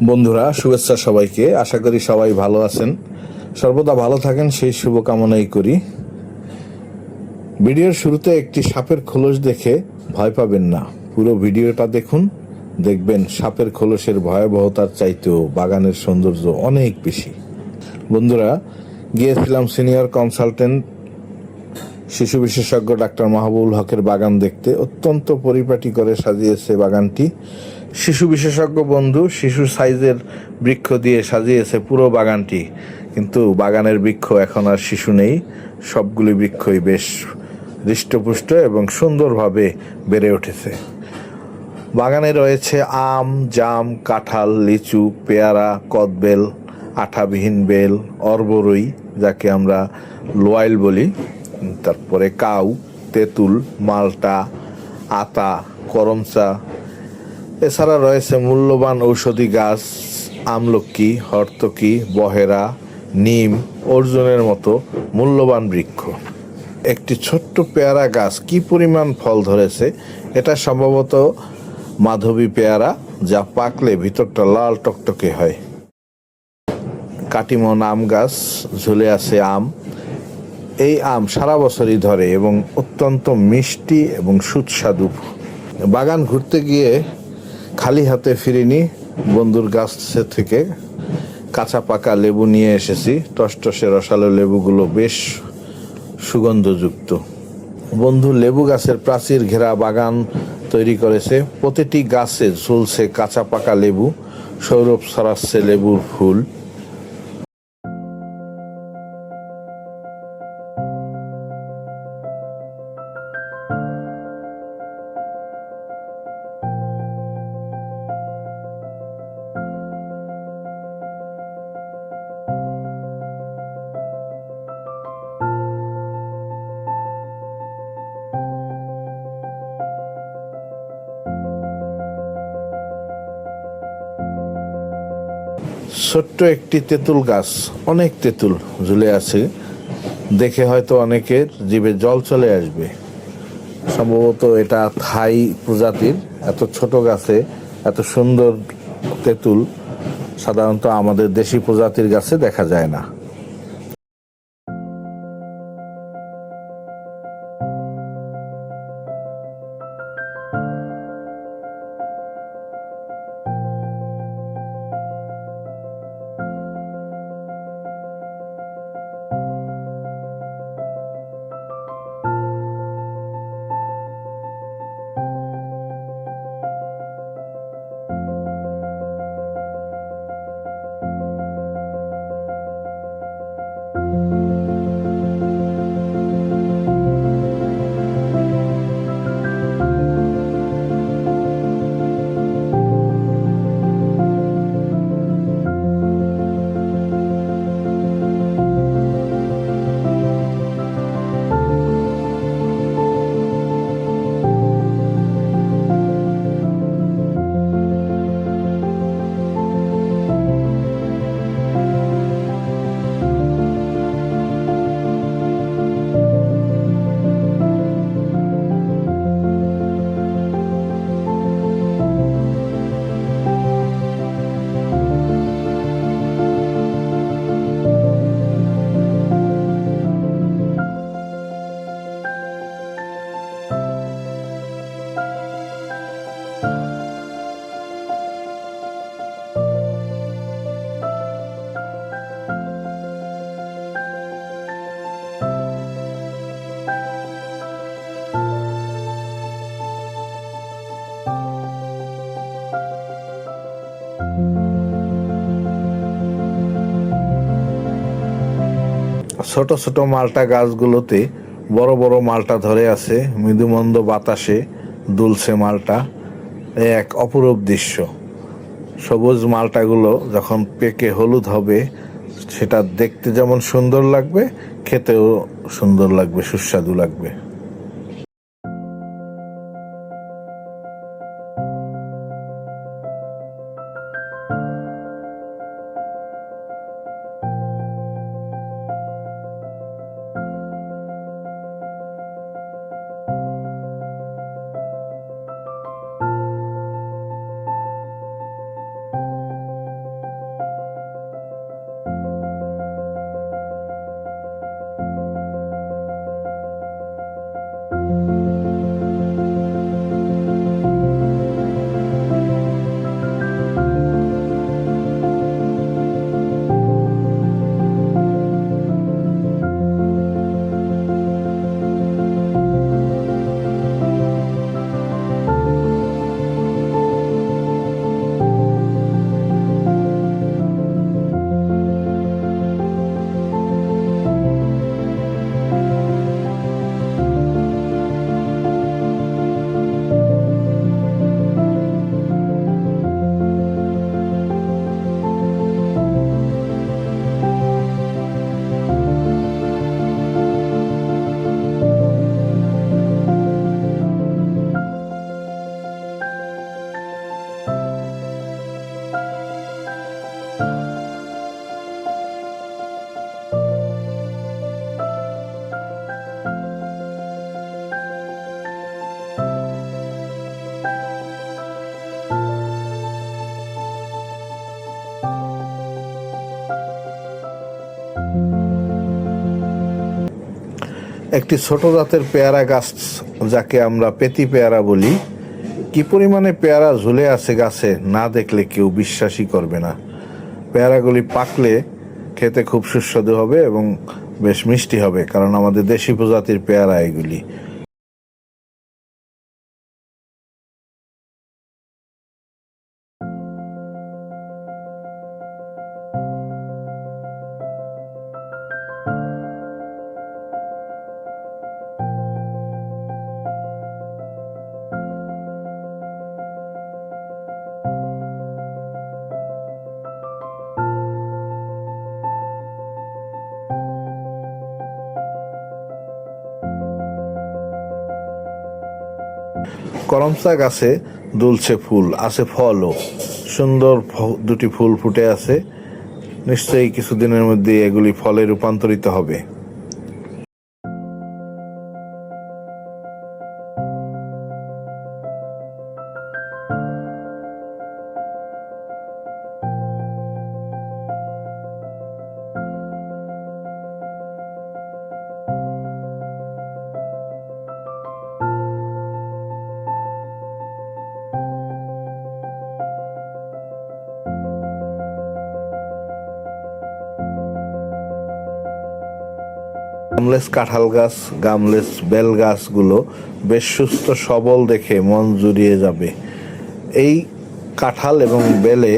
বন্ধুরা, শুভেচ্ছা সবাইকে। আশা করি সবাই ভালো আছেন, সর্বদা ভালো থাকেন সেই শুভকামনাই করি। ভিডিওর শুরুতে একটি সাপের খোলস দেখে ভয় পাবেন না, পুরো ভিডিওটা দেখুন। দেখবেন সাপের খোলসের ভয়াবহতার চাইতেও বাগানের সৌন্দর্য অনেক বেশি। বন্ধুরা, গিয়েছিলাম সিনিয়র কনসালটেন্ট শিশু বিশেষজ্ঞ ডাক্তার মাহবুবুল হকের বাগান দেখতে। অত্যন্ত পরিপাটি করে সাজিয়েছে বাগানটি। শিশু বিশেষজ্ঞ বন্ধু শিশু সাইজের বৃক্ষ দিয়ে সাজিয়েছে পুরো বাগানটি, কিন্তু বাগানের বৃক্ষ এখন আর শিশু নেই। সবগুলি বৃক্ষই বেশ হৃষ্টপুষ্ট এবং সুন্দরভাবে বেড়ে উঠেছে। বাগানে রয়েছে আম, জাম, কাঁঠাল, লিচু, পেয়ারা, কদবেল, আঠাবিহীন বেল, অর্বরই যাকে আমরা লোয়াইল বলি, তারপরে কাউ, তেঁতুল, মালটা, আতা, করমচা। এছাড়া রয়েছে মূল্যবান ঔষধি গাছ, আমলকি, হর্তকি, বহেরা, নিম, অর্জুনের মতো মূল্যবান বৃক্ষ। একটি ছোট্ট পেয়ারা গাছ কি পরিমাণ ফল ধরেছে! এটা সম্ভবত মাধবী পেয়ারা, যা পাকলে ভিতরটা লাল টকটকে হয়। কাটিমন আম গাছ, ঝুলে আছে আম। এই আম সারা বছরই ধরে এবং অত্যন্ত মিষ্টি এবং সুস্বাদু। বাগান ঘুরতে গিয়ে খালি হাতে ফিরিনি, বন্ধুর গাছ থেকে কাঁচা পাকা লেবু নিয়ে এসেছি। টসটসে রসালো লেবুগুলো বেশ সুগন্ধযুক্ত। বন্ধু লেবু গাছের প্রাচীর ঘেরা বাগান তৈরি করেছে। প্রতিটি গাছে ঝুলছে কাঁচা পাকা লেবু, সৌরভ ছড়াচ্ছে লেবুর ফুল। ছোট্ট একটি তেঁতুল গাছ, অনেক তেঁতুল ঝুলে আছে। দেখে হয়তো অনেকের জিভে জল চলে আসবে। সম্ভবত এটা থাই প্রজাতির। এত ছোট গাছে এত সুন্দর তেঁতুল সাধারণত আমাদের দেশি প্রজাতির গাছে দেখা যায় না। ছোট ছোট মালটা গাছগুলোতে বড় বড় মালটা ধরে আছে। মৃদুমন্দ বাতাসে দুলছে মালটা। এক অপরূপ দৃশ্য। সবুজ মালটাগুলো যখন পেকে হলুদ হবে, সেটা দেখতে যেমন সুন্দর লাগবে, খেতেও সুন্দর লাগবে, সুস্বাদু লাগবে। একটি ছোট জাতের পেয়ারা গাছ, যাকে আমরা পেতি পেয়ারা বলি, কি পরিমাণে পেয়ারা ঝুলে আছে গাছে না দেখলে কেউ বিশ্বাসই করবে না। পেয়ারাগুলি পাকলে খেতে খুব সুস্বাদু হবে এবং বেশ মিষ্টি হবে, কারণ আমাদের দেশি প্রজাতির পেয়ারা এগুলি। করমচা গাছে দুলছে ফুল, আছে ফলও, সুন্দর দুটি ফুল ফুটে আছে। নিশ্চয়ই কিছুদিনের মধ্যে এগুলি ফলে রূপান্তরিত হবে। গামলেস কাঁঠাল গাছ, গামলেস বেল গাছগুলো বেশ সুস্থ সবল দেখে মন জুড়িয়ে যাবে। এই কাঁঠাল এবং বেলে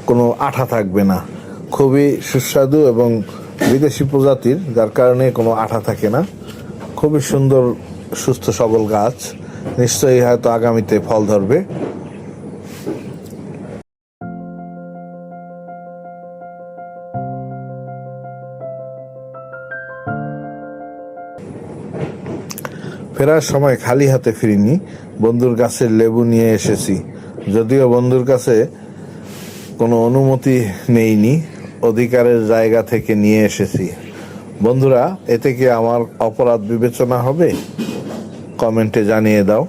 কোনো আঠা থাকবে না, খুবই সুস্বাদু এবং বিদেশি প্রজাতির, যার কারণে কোনো আঠা থাকে না। খুবই সুন্দর সুস্থ সবল গাছ, নিশ্চয়ই হয়তো আগামীতে ফল ধরবে। ফেরার সময় খালি হাতে ফিরিনি, বন্ধুর গাছের লেবু নিয়ে এসেছি। যদিও বন্ধুর কাছে কোনো অনুমতি নেইনি, অধিকারের জায়গা থেকে নিয়ে এসেছি। বন্ধুরা, এতে কি আমার অপরাধ বিবেচনা হবে? কমেন্টে জানিয়ে দাও।